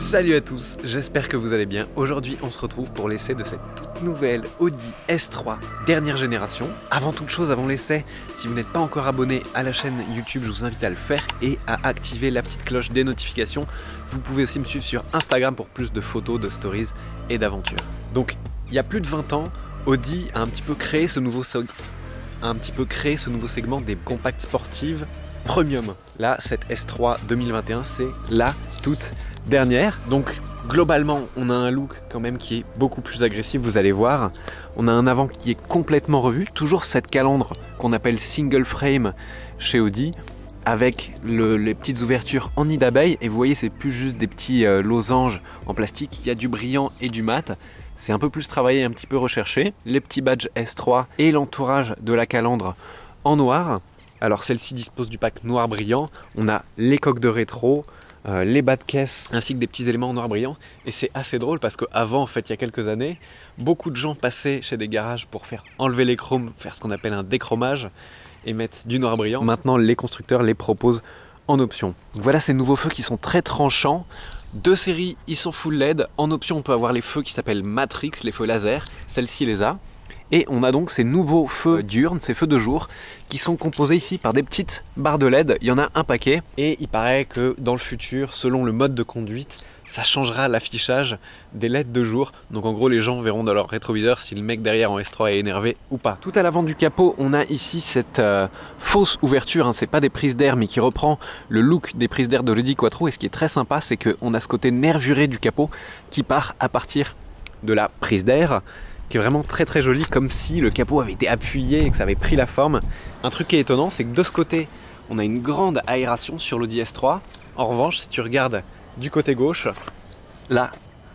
Salut à tous, j'espère que vous allez bien. Aujourd'hui on se retrouve pour l'essai de cette toute nouvelle Audi S3 dernière génération. Avant toute chose, avant l'essai, si vous n'êtes pas encore abonné à la chaîne YouTube, je vous invite à le faire et à activer la petite cloche des notifications. Vous pouvez aussi me suivre sur Instagram pour plus de photos, de stories et d'aventures. Donc il y a plus de 20 ans, Audi a un petit peu créé ce nouveau segment des compacts sportives premium. Là, cette S3 2021, c'est la toute dernière. Donc globalement, on a un look quand même qui est beaucoup plus agressif, vous allez voir. On a un avant qui est complètement revu, toujours cette calandre qu'on appelle single frame chez Audi, avec les petites ouvertures en nid d'abeille. Et vous voyez, c'est plus juste des petits losanges en plastique, il y a du brillant et du mat. C'est un peu plus travaillé, un petit peu recherché. Les petits badges S3 et l'entourage de la calandre en noir. Alors celle-ci dispose du pack noir brillant. On a les coques de rétro, les bas de caisse, ainsi que des petits éléments en noir brillant. Et c'est assez drôle parce qu'avant, en fait, il y a quelques années, beaucoup de gens passaient chez des garages pour faire enlever les chromes, faire ce qu'on appelle un déchromage et mettre du noir brillant. Maintenant, les constructeurs les proposent en option. Donc voilà ces nouveaux feux qui sont très tranchants. Deux séries, ils sont full LED. En option, on peut avoir les feux qui s'appellent Matrix, les feux laser. Celle-ci les a. Et on a donc ces nouveaux feux diurnes, ces feux de jour, qui sont composés ici par des petites barres de LED. Il y en a un paquet. Et il paraît que dans le futur, selon le mode de conduite, ça changera l'affichage des LED de jour. Donc en gros, les gens verront dans leur rétroviseur si le mec derrière en S3 est énervé ou pas. Tout à l'avant du capot, on a ici cette fausse ouverture. Hein. C'est pas des prises d'air, mais qui reprend le look des prises d'air de l'Audi Quattro. Et ce qui est très sympa, c'est qu'on a ce côté nervuré du capot qui part à partir de la prise d'air, qui est vraiment très très joli, comme si le capot avait été appuyé et que ça avait pris la forme. Un truc qui est étonnant, c'est que de ce côté, on a une grande aération sur l'Audi S3. En revanche, si tu regardes du côté gauche, là,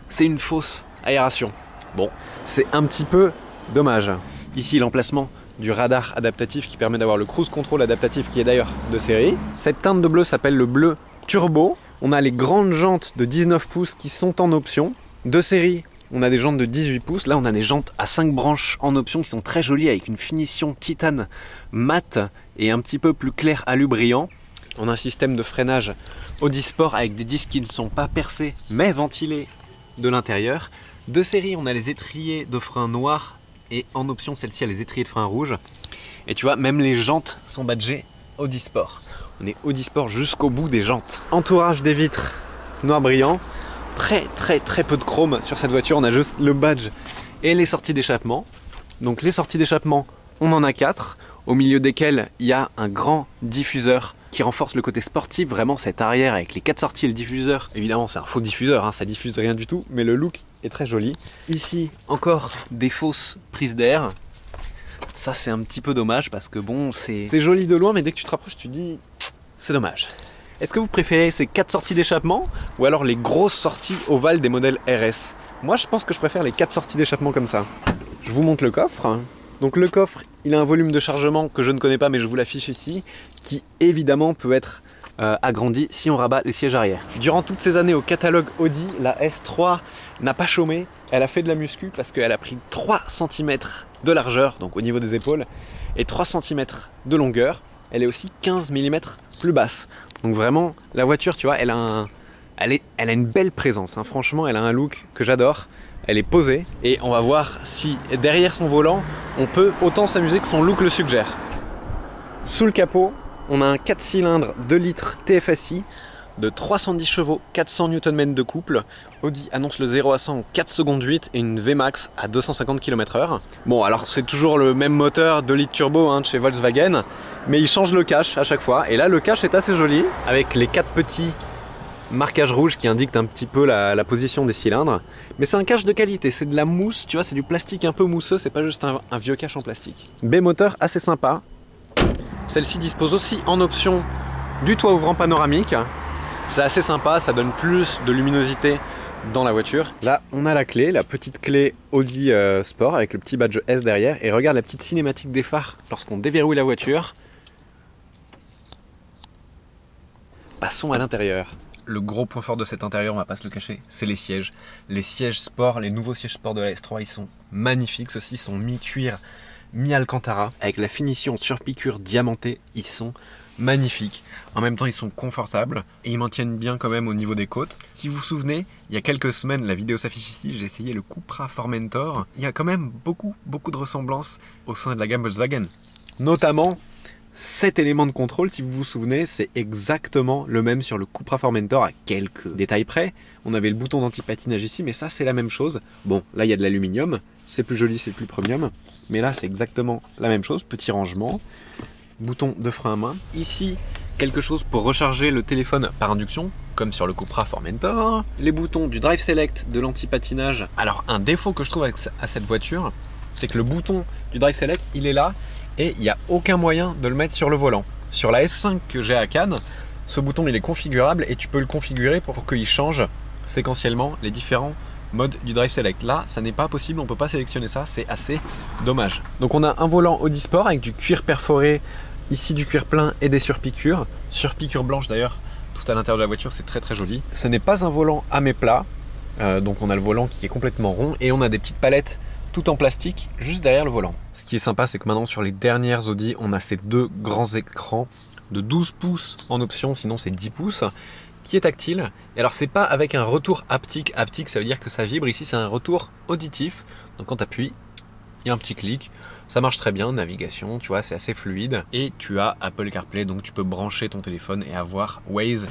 c'est une fausse aération. Bon, c'est un petit peu dommage. Ici, l'emplacement du radar adaptatif qui permet d'avoir le cruise control adaptatif, qui est d'ailleurs de série. Cette teinte de bleu s'appelle le bleu turbo. On a les grandes jantes de 19 pouces qui sont en option. De série, on a des jantes de 18 pouces, là on a des jantes à 5 branches en option qui sont très jolies avec une finition titane mat et un petit peu plus clair alu brillant. On a un système de freinage Audi Sport avec des disques qui ne sont pas percés mais ventilés de l'intérieur. De série, on a les étriers de frein noirs et en option celle-ci a les étriers de frein rouges. Et tu vois, même les jantes sont badgées Audi Sport. On est Audi Sport jusqu'au bout des jantes. Entourage des vitres noir brillant. Très peu de chrome sur cette voiture, on a juste le badge et les sorties d'échappement. Donc les sorties d'échappement, on en a 4, au milieu desquelles il y a un grand diffuseur qui renforce le côté sportif, vraiment cette arrière avec les 4 sorties et le diffuseur. Évidemment c'est un faux diffuseur, hein, ça diffuse rien du tout, mais le look est très joli. Ici encore des fausses prises d'air. Ça c'est un petit peu dommage parce que bon, c'est joli de loin, mais dès que tu te rapproches tu te dis c'est dommage. Est-ce que vous préférez ces 4 sorties d'échappement ou alors les grosses sorties ovales des modèles RS? Moi je pense que je préfère les 4 sorties d'échappement comme ça. Je vous montre le coffre. Donc le coffre, il a un volume de chargement que je ne connais pas mais je vous l'affiche ici, qui évidemment peut être agrandi si on rabat les sièges arrière. Durant toutes ces années au catalogue Audi, la S3 n'a pas chômé. Elle a fait de la muscu parce qu'elle a pris 3 cm de largeur, donc au niveau des épaules, et 3 cm de longueur. Elle est aussi 15 mm plus basse. Donc vraiment, la voiture, tu vois, elle a une belle présence. Hein. Franchement, elle a un look que j'adore. Elle est posée. Et on va voir si derrière son volant, on peut autant s'amuser que son look le suggère. Sous le capot, on a un 4 cylindres 2 litres TFSI de 310 chevaux, 400 Nm de couple. Audi annonce le 0 à 100 en 4 secondes 8 et une VMAX à 250 km/h. Bon, alors c'est toujours le même moteur 2 litres turbo hein, de chez Volkswagen, mais il change le cache à chaque fois. Et là, le cache est assez joli, avec les 4 petits marquages rouges qui indiquent un petit peu la position des cylindres. Mais c'est un cache de qualité, c'est de la mousse, tu vois, c'est du plastique un peu mousseux, c'est pas juste un vieux cache en plastique. B-moteur assez sympa. Celle-ci dispose aussi en option du toit ouvrant panoramique. C'est assez sympa, ça donne plus de luminosité dans la voiture. Là, on a la clé, la petite clé Audi Sport avec le petit badge S derrière. Et regarde la petite cinématique des phares lorsqu'on déverrouille la voiture. Passons à l'intérieur. Le gros point fort de cet intérieur, on va pas se le cacher, c'est les sièges. Les sièges sport, les nouveaux sièges sport de la S3, ils sont magnifiques. Ceux-ci sont mi-cuir, mi-alcantara. Avec la finition sur piqûre diamantée, ils sont magnifiques. En même temps, ils sont confortables et ils maintiennent bien quand même au niveau des côtes. Si vous vous souvenez, il y a quelques semaines, la vidéo s'affiche ici, j'ai essayé le Cupra Formentor. Il y a quand même beaucoup de ressemblances au sein de la gamme Volkswagen. Notamment, cet élément de contrôle, si vous vous souvenez, c'est exactement le même sur le Cupra Formentor à quelques détails près. On avait le bouton d'anti-patinage ici, mais ça c'est la même chose. Bon, là il y a de l'aluminium, c'est plus joli, c'est plus premium. Mais là c'est exactement la même chose, petit rangement. Bouton de frein à main. Ici, quelque chose pour recharger le téléphone par induction, comme sur le Cupra Formentor. Les boutons du Drive Select, de l'anti-patinage. Alors un défaut que je trouve à cette voiture, c'est que le bouton du Drive Select, il est là, et il n'y a aucun moyen de le mettre sur le volant. Sur la S5 que j'ai à Cannes, ce bouton il est configurable et tu peux le configurer pour qu'il change séquentiellement les différents modes du Drive Select. Là, ça n'est pas possible, on ne peut pas sélectionner ça, c'est assez dommage. Donc on a un volant Audi Sport avec du cuir perforé, ici du cuir plein et des surpiqûres. Surpiqûres blanches d'ailleurs, tout à l'intérieur de la voiture, c'est très joli. Ce n'est pas un volant à mes plats, donc on a le volant qui est complètement rond et on a des petites palettes tout en plastique juste derrière le volant. Ce qui est sympa, c'est que maintenant sur les dernières Audi, on a ces deux grands écrans de 12 pouces en option, sinon c'est 10 pouces, qui est tactile. Et alors c'est pas avec un retour haptique, ça veut dire que ça vibre, ici c'est un retour auditif, donc quand tu appuies, il y a un petit clic, ça marche très bien, navigation, tu vois, c'est assez fluide. Et tu as Apple CarPlay, donc tu peux brancher ton téléphone et avoir Waze,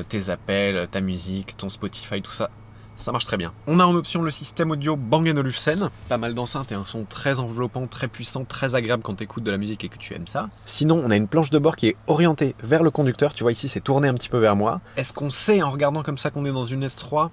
tes appels, ta musique, ton Spotify, tout ça. Ça marche très bien. On a en option le système audio Bang & Olufsen. Pas mal d'enceintes et un son très enveloppant, très puissant, très agréable quand tu écoutes de la musique et que tu aimes ça. Sinon, on a une planche de bord qui est orientée vers le conducteur. Tu vois ici, c'est tourné un petit peu vers moi. Est-ce qu'on sait en regardant comme ça qu'on est dans une S3 ?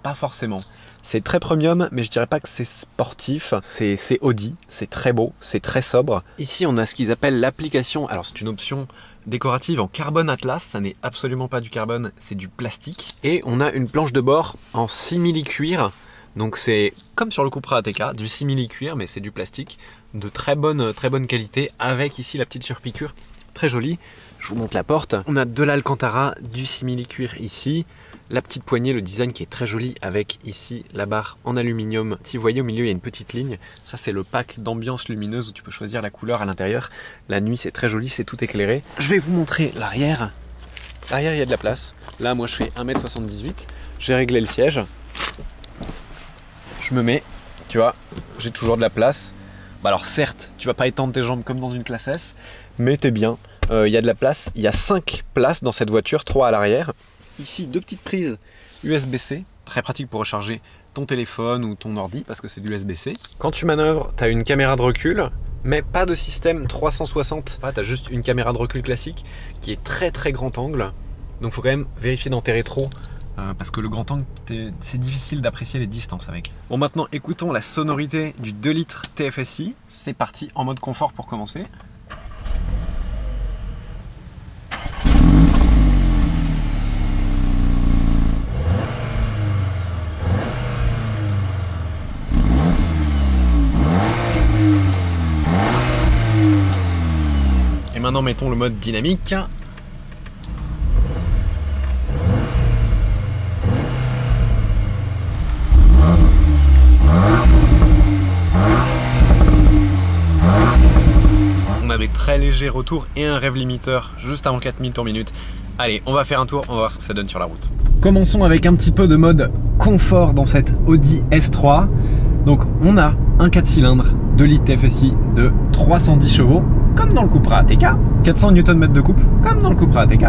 Pas forcément. C'est très premium, mais je dirais pas que c'est sportif. C'est Audi, c'est très beau, c'est très sobre. Ici, on a ce qu'ils appellent l'application. Alors, c'est une option décorative en carbone atlas, ça n'est absolument pas du carbone, c'est du plastique. Et on a une planche de bord en simili-cuir, donc c'est comme sur le Cupra ATK, du simili-cuir, mais c'est du plastique, de très bonne qualité, avec ici la petite surpiqûre, très jolie. Je vous montre la porte. On a de l'Alcantara, du simili-cuir ici, la petite poignée, le design qui est très joli avec ici la barre en aluminium. Si vous voyez au milieu, il y a une petite ligne. Ça, c'est le pack d'ambiance lumineuse où tu peux choisir la couleur à l'intérieur. La nuit, c'est très joli, c'est tout éclairé. Je vais vous montrer l'arrière. L'arrière, il y a de la place. Là, moi, je fais 1m78. J'ai réglé le siège. Je me mets, tu vois, j'ai toujours de la place. Bah alors, certes, tu vas pas étendre tes jambes comme dans une classe S, mais t'es bien. Il y a de la place. Il y a 5 places dans cette voiture, 3 à l'arrière. Ici, 2 petites prises USB-C, très pratique pour recharger ton téléphone ou ton ordi parce que c'est de l'USB-C. Quand tu manœuvres, tu as une caméra de recul, mais pas de système 360. Tu as juste une caméra de recul classique qui est très grand angle. Donc il faut quand même vérifier dans tes rétros parce que le grand angle, c'est difficile d'apprécier les distances avec. Bon, maintenant, écoutons la sonorité du 2 litres TFSI. C'est parti en mode confort pour commencer. Et maintenant mettons le mode dynamique. On a des très légers retours et un rev limiteur juste avant 4000 tours minute. Allez, on va faire un tour, on va voir ce que ça donne sur la route. Commençons avec un petit peu de mode confort dans cette Audi S3. Donc on a un 4 cylindres, 2 litres TFSI de 310 chevaux, comme dans le Cupra ATK, 400 Nm de couple, comme dans le Cupra ATK,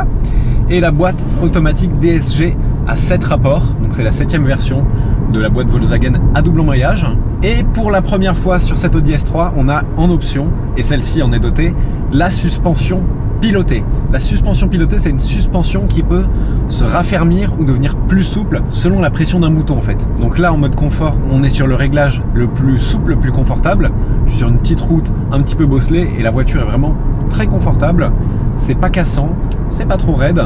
et la boîte automatique DSG à 7 rapports, donc c'est la 7e version de la boîte Volkswagen à double embrayage. Et pour la première fois sur cette Audi S3, on a en option, et celle-ci en est dotée, la suspension pilotée. La suspension pilotée, c'est une suspension qui peut se raffermir ou devenir plus souple selon la pression d'un bouton en fait. Donc là, en mode confort, on est sur le réglage le plus souple, le plus confortable. Je suis sur une petite route un petit peu bosselée et la voiture est vraiment très confortable. C'est pas cassant, c'est pas trop raide,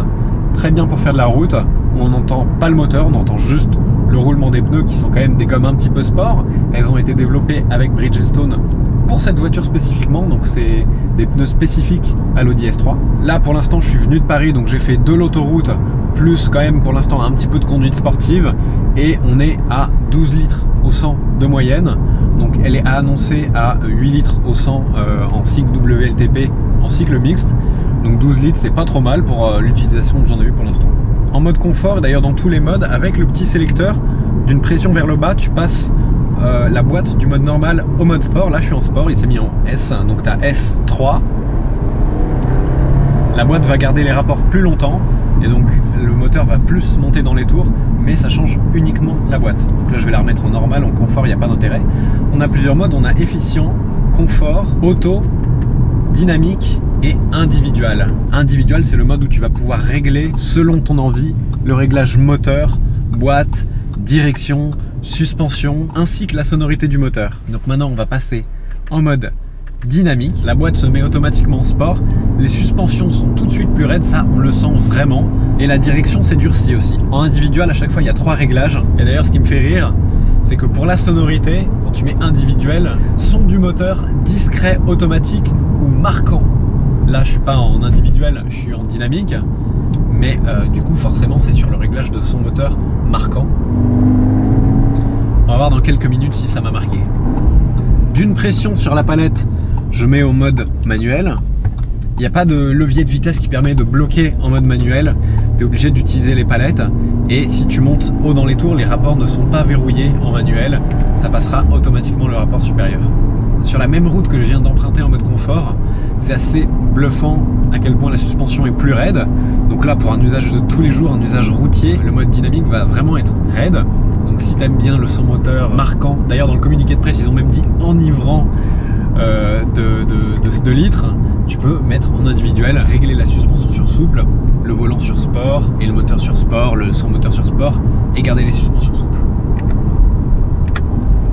très bien pour faire de la route. On n'entend pas le moteur, on entend juste le roulement des pneus qui sont quand même des gommes un petit peu sport. Elles ont été développées avec Bridgestone pour cette voiture spécifiquement, donc c'est des pneus spécifiques à l'Audi S3. Là pour l'instant je suis venu de Paris, donc j'ai fait de l'autoroute plus quand même pour l'instant un petit peu de conduite sportive et on est à 12 litres au 100 de moyenne. Donc elle est annoncée à 8 litres au 100 en cycle WLTP en cycle mixte. Donc 12 litres, c'est pas trop mal pour l'utilisation que j'en ai eu pour l'instant. En mode confort, d'ailleurs dans tous les modes, avec le petit sélecteur d'une pression vers le bas, tu passes la boîte du mode normal au mode sport. Là je suis en sport, il s'est mis en S, donc tu as S3. La boîte va garder les rapports plus longtemps et donc le moteur va plus monter dans les tours, mais ça change uniquement la boîte. Donc là je vais la remettre en normal, en confort, il n'y a pas d'intérêt. On a plusieurs modes, on a efficient, confort, auto, dynamique et individual. Individual, c'est le mode où tu vas pouvoir régler selon ton envie le réglage moteur, boîte, direction, suspension, ainsi que la sonorité du moteur. Donc maintenant on va passer en mode dynamique. La boîte se met automatiquement en sport. Les suspensions sont tout de suite plus raides, ça on le sent vraiment. Et la direction s'est durcie aussi. En individual, à chaque fois il y a 3 réglages. Et d'ailleurs ce qui me fait rire, c'est que pour la sonorité, quand tu mets individuel, son du moteur discret, automatique ou marquant. Là je suis pas en individuel, je suis en dynamique. Mais du coup forcément c'est sur le réglage de son moteur marquant. On va voir dans quelques minutes si ça m'a marqué. D'une pression sur la palette, je mets au mode manuel. Il n'y a pas de levier de vitesse qui permet de bloquer en mode manuel. Tu es obligé d'utiliser les palettes. Et si tu montes haut dans les tours, les rapports ne sont pas verrouillés en manuel. Ça passera automatiquement le rapport supérieur. Sur la même route que je viens d'emprunter en mode confort, c'est assez bluffant à quel point la suspension est plus raide. Donc là, pour un usage de tous les jours, un usage routier, le mode dynamique va vraiment être raide. Donc si tu aimes bien le son moteur marquant, d'ailleurs dans le communiqué de presse, ils ont même dit enivrant de litres, tu peux mettre en individuel, régler la suspension sur souple, le volant sur sport et le moteur sur sport, le son moteur sur sport et garder les suspensions souples.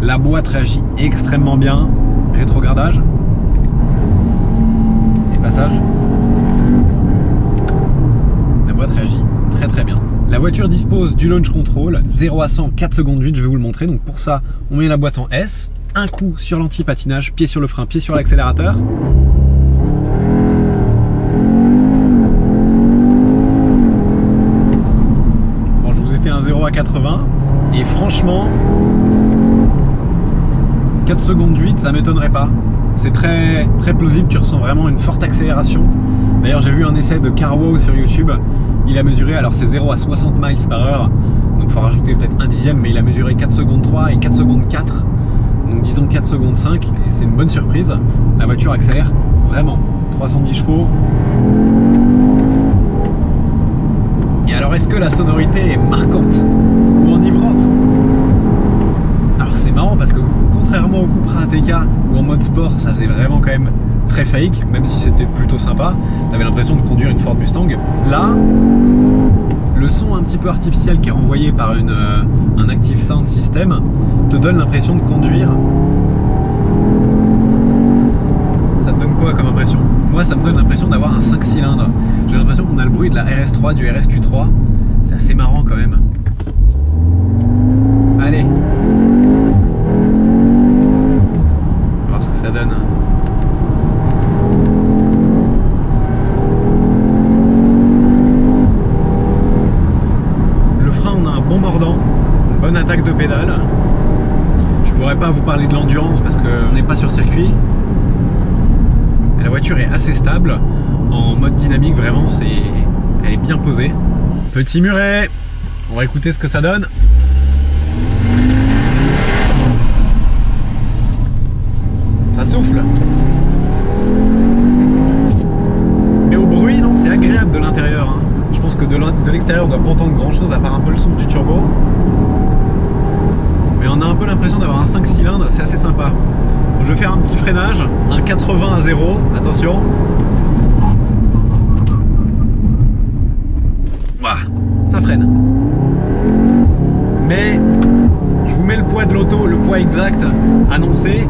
La boîte réagit extrêmement bien, rétrogradage et passage. La boîte réagit très très bien. La voiture dispose du launch control, 0 à 100, 4 secondes 8, je vais vous le montrer. Donc pour ça, on met la boîte en S, un coup sur l'anti-patinage, pied sur le frein, pied sur l'accélérateur. Bon, je vous ai fait un 0 à 80 et franchement, 4 secondes 8, ça m'étonnerait pas. C'est très plausible, tu ressens vraiment une forte accélération. D'ailleurs, j'ai vu un essai de Carwow sur YouTube. Il a mesuré, alors c'est 0 à 60 miles par heure, donc il faut rajouter peut-être un dixième, mais il a mesuré 4 secondes 3 et 4 secondes 4, donc disons 4 secondes 5, et c'est une bonne surprise. La voiture accélère vraiment, 310 chevaux. Et alors est-ce que la sonorité est marquante ou enivrante? Alors c'est marrant parce que contrairement au Cupra ATK où en mode sport ça faisait vraiment quand même très fake, même si c'était plutôt sympa, t'avais l'impression de conduire une Ford Mustang. Là, le son un petit peu artificiel qui est renvoyé par un Active Sound System te donne l'impression de conduire. Ça te donne quoi comme impression? Moi ça me donne l'impression d'avoir un 5 cylindres. J'ai l'impression qu'on a le bruit de la RS3, du RSQ3. C'est assez marrant quand même. Allez, on va voir ce que ça donne. Bon mordant, une bonne attaque de pédale. Je pourrais pas vous parler de l'endurance parce qu'on n'est pas sur circuit. Et la voiture est assez stable. En mode dynamique, vraiment, elle est bien posée. Petit muret, on va écouter ce que ça donne. Ça souffle. Mais au bruit, non, c'est agréable de l'intérieur. Hein. Je pense que de l'extérieur on doit pas entendre grand chose à part un peu le son du turbo. Mais on a un peu l'impression d'avoir un 5 cylindres, c'est assez sympa. Donc, je vais faire un petit freinage, un 80 à 0, attention. Ouah, ça freine. Mais je vous mets le poids de l'auto, le poids exact annoncé.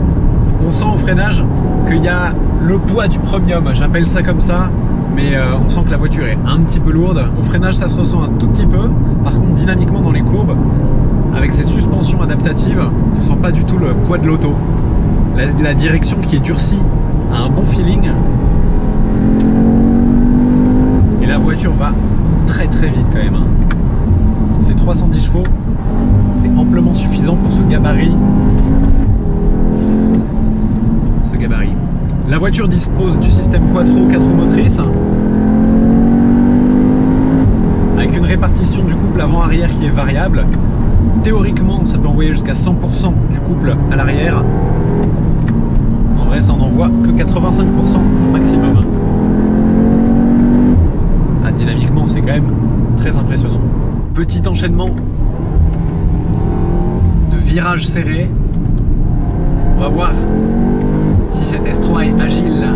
On sent au freinage qu'il y a le poids du premium, j'appelle ça comme ça. Mais on sent que la voiture est un petit peu lourde. Au freinage ça se ressent un tout petit peu. Par contre dynamiquement dans les courbes, avec ses suspensions adaptatives, on ne sent pas du tout le poids de l'auto. La direction qui est durcie a un bon feeling. Et la voiture va très vite quand même. Hein. C'est 310 chevaux. C'est amplement suffisant pour ce gabarit. La voiture dispose du système Quattro 4 roues motrices. avec une répartition du couple avant-arrière qui est variable. Théoriquement, ça peut envoyer jusqu'à 100% du couple à l'arrière. En vrai, ça en envoie que 85% maximum. Ah, dynamiquement, c'est quand même très impressionnant. Petit enchaînement de virages serrés. On va voir si cette S3 est agile.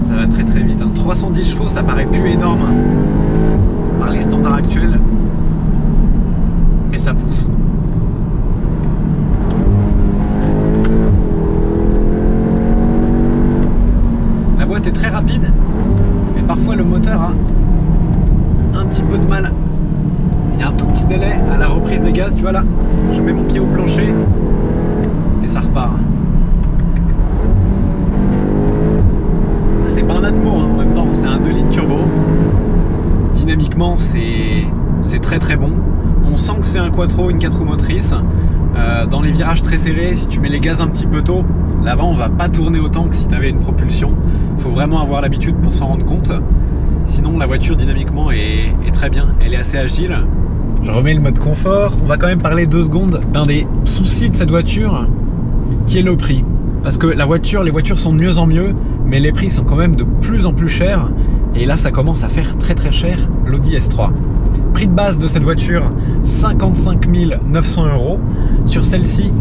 Ça va très très vite. 310 chevaux, ça paraît plus énorme par les standards actuels, mais ça pousse. La boîte est très rapide, mais parfois le moteur a un petit peu de mal. Il y a un tout petit délai à la reprise des gaz, tu vois là, je mets mon pied au plancher et ça repart. C'est pas un Atmo hein, en même temps, c'est un 2 litres turbo. Dynamiquement c'est très très bon. On sent que c'est un quattro, une 4 roues motrices. Dans les virages très serrés, si tu mets les gaz un petit peu tôt, l'avant va pas tourner autant que si tu avais une propulsion. Il faut vraiment avoir l'habitude pour s'en rendre compte. Sinon la voiture dynamiquement est très bien, elle est assez agile. Je remets le mode confort. On va quand même parler 2 secondes d'un des soucis de cette voiture qui est le prix. Parce que les voitures sont de mieux en mieux, mais les prix sont quand même de plus en plus chers. Et là ça commence à faire très très cher l'Audi S3. Prix de base de cette voiture, 55 900 €. Sur celle-ci,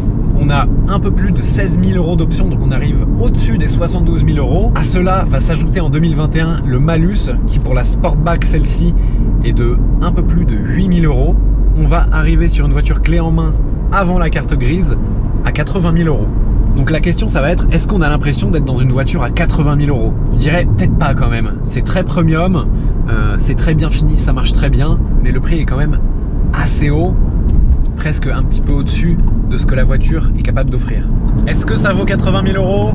on a un peu plus de 16 000 € d'options, donc on arrive au-dessus des 72 000 €. À cela va s'ajouter en 2021 le malus, qui pour la Sportback, celle-ci, est de un peu plus de 8 000 €. On va arriver sur une voiture clé en main avant la carte grise à 80 000 €. Donc la question ça va être, est-ce qu'on a l'impression d'être dans une voiture à 80 000 €? Je dirais peut-être pas quand même. C'est très premium, c'est très bien fini, ça marche très bien, mais le prix est quand même assez haut, presque un petit peu au-dessus de ce que la voiture est capable d'offrir. Est-ce que ça vaut 80 000 €?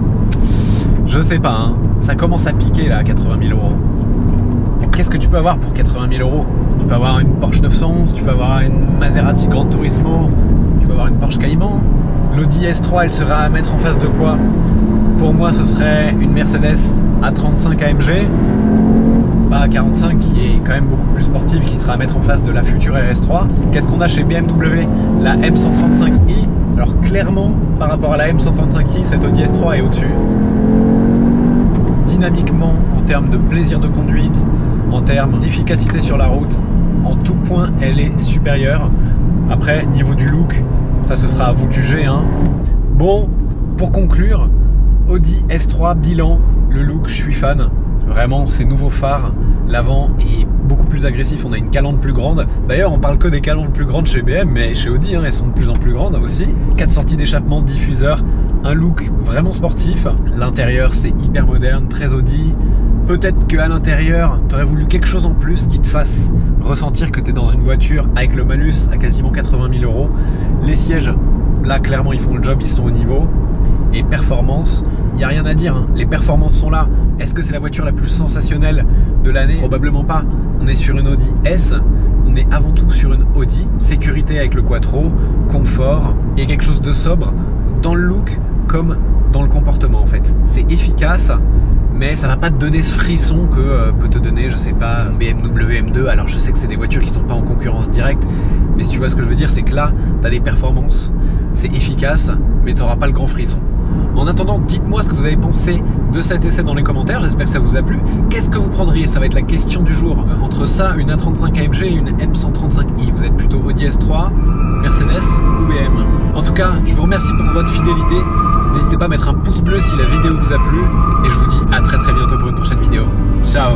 Je sais pas, hein. Ça commence à piquer là, 80 000 €. Qu'est-ce que tu peux avoir pour 80 000 €? Tu peux avoir une Porsche 911, tu peux avoir une Maserati Gran Turismo, tu peux avoir une Porsche Cayman. L'Audi S3, elle sera à mettre en face de quoi? Pour moi, ce serait une Mercedes A35 AMG, pas A45 qui est quand même beaucoup plus sportive, qui sera à mettre en face de la future RS3. Qu'est-ce qu'on a chez BMW? La M135i. Alors clairement, par rapport à la M135i, cette Audi S3 est au-dessus. Dynamiquement, en termes de plaisir de conduite, en termes d'efficacité sur la route, en tout point, elle est supérieure. Après, niveau du look, ça ce sera à vous de juger, hein. Bon, pour conclure, Audi S3 bilan, le look, je suis fan. Vraiment, ces nouveaux phares, l'avant est beaucoup plus agressif, on a une calandre plus grande. D'ailleurs, on parle que des calandres plus grandes chez BM, mais chez Audi, hein, elles sont de plus en plus grandes aussi. 4 sorties d'échappement, diffuseur, un look vraiment sportif. L'intérieur, c'est hyper moderne, très Audi. Peut-être qu'à l'intérieur, tu aurais voulu quelque chose en plus qui te fasse ressentir que tu es dans une voiture avec le malus à quasiment 80 000 €. Les sièges, là, clairement, ils font le job, ils sont au niveau. Et performance, il n'y a rien à dire, hein. Les performances sont là. Est-ce que c'est la voiture la plus sensationnelle de l'année? Probablement pas. On est sur une Audi S, on est avant tout sur une Audi. Sécurité avec le quattro, confort, et quelque chose de sobre dans le look comme dans le comportement en fait. C'est efficace, mais ça va pas te donner ce frisson que peut te donner, je sais pas, un BMW M2. Alors je sais que c'est des voitures qui sont pas en concurrence directe, mais si tu vois ce que je veux dire, c'est que là, tu as des performances, c'est efficace, mais tu n'auras pas le grand frisson. En attendant, dites-moi ce que vous avez pensé de cet essai dans les commentaires, j'espère que ça vous a plu. Qu'est-ce que vous prendriez? Ça va être la question du jour. Entre ça, une A35 AMG et une M135i, vous êtes plutôt Audi S3, Mercedes ou BM? En tout cas, je vous remercie pour votre fidélité. N'hésitez pas à mettre un pouce bleu si la vidéo vous a plu. Et je vous dis à très bientôt pour une prochaine vidéo. Ciao!